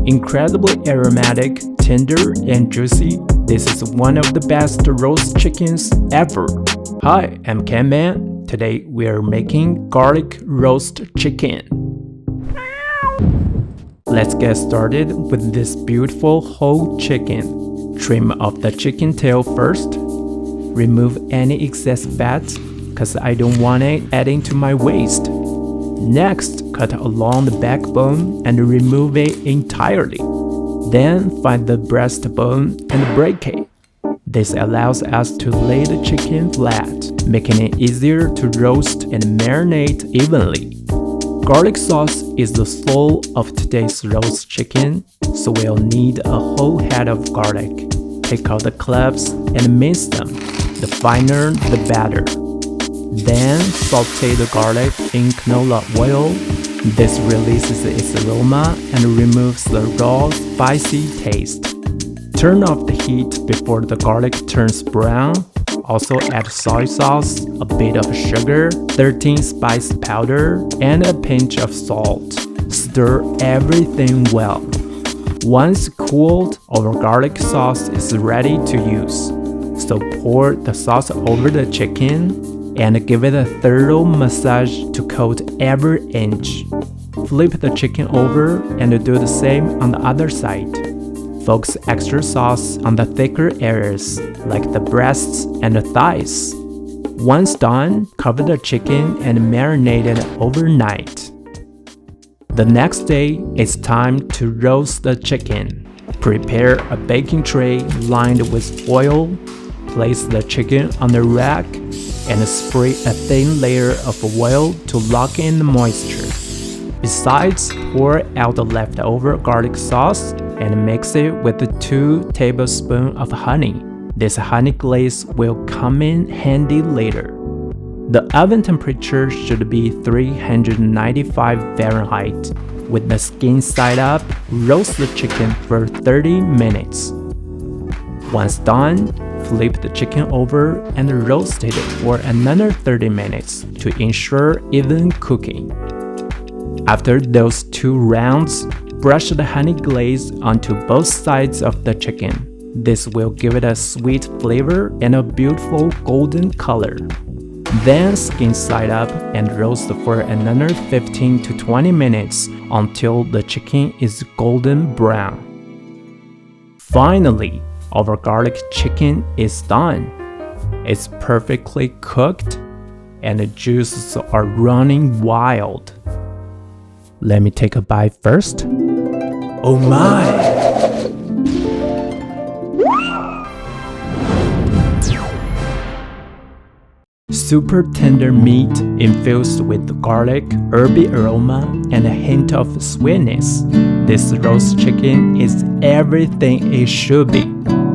Incredibly aromatic, tender, and juicy, this is one of the best roast chickens ever. Hi, I'm Ken Man. Today we are making garlic roast chicken. Let's get started with this beautiful whole chicken. Trim off the chicken tail first. Remove any excess fat, cause I don't want it adding to my waist. Next, cut along the backbone and remove it entirely. Then find the breastbone and break it. This allows us to lay the chicken flat, making it easier to roast and marinate evenly. Garlic sauce is the soul of today's roast chicken, so we'll need a whole head of garlic. Take out the cloves and mince them. The finer, the better. Then saute the garlic in canola oil. This releases its aroma and removes the raw, spicy taste. Turn off the heat before the garlic turns brown. Also add soy sauce, a bit of sugar, 13 spice powder, and a pinch of salt. Stir everything well. Once cooled, our garlic sauce is ready to use. So pour the sauce over the chicken and give it a thorough massage to coat every inch. Flip the chicken over and do the same on the other side. Focus extra sauce on the thicker areas, like the breasts and the thighs. Once done, cover the chicken and marinate it overnight. The next day, it's time to roast the chicken. Prepare a baking tray lined with oil. Place the chicken on the rack and spray a thin layer of oil to lock in the moisture. Besides, pour out the leftover garlic sauce and mix it with 2 tablespoons of honey. This honey glaze will come in handy later. The oven temperature should be 395 Fahrenheit. With the skin side up, roast the chicken for 30 minutes. Once done, flip the chicken over and roast it for another 30 minutes to ensure even cooking. After those 2 rounds, brush the honey glaze onto both sides of the chicken. This will give it a sweet flavor and a beautiful golden color. Then skin side up and roast for another 15 to 20 minutes until the chicken is golden brown. Finally, our garlic chicken is done. It's perfectly cooked and the juices are running wild. Let me take a bite first. Oh my! Super tender meat infused with garlic, herby aroma, and a hint of sweetness. This roast chicken is everything it should be.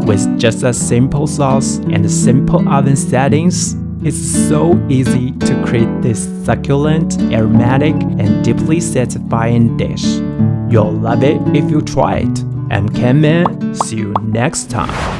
With just a simple sauce and simple oven settings, it's so easy to create this succulent, aromatic, and deeply satisfying dish. You'll love it if you try it. I'm Ken Man. See you next time.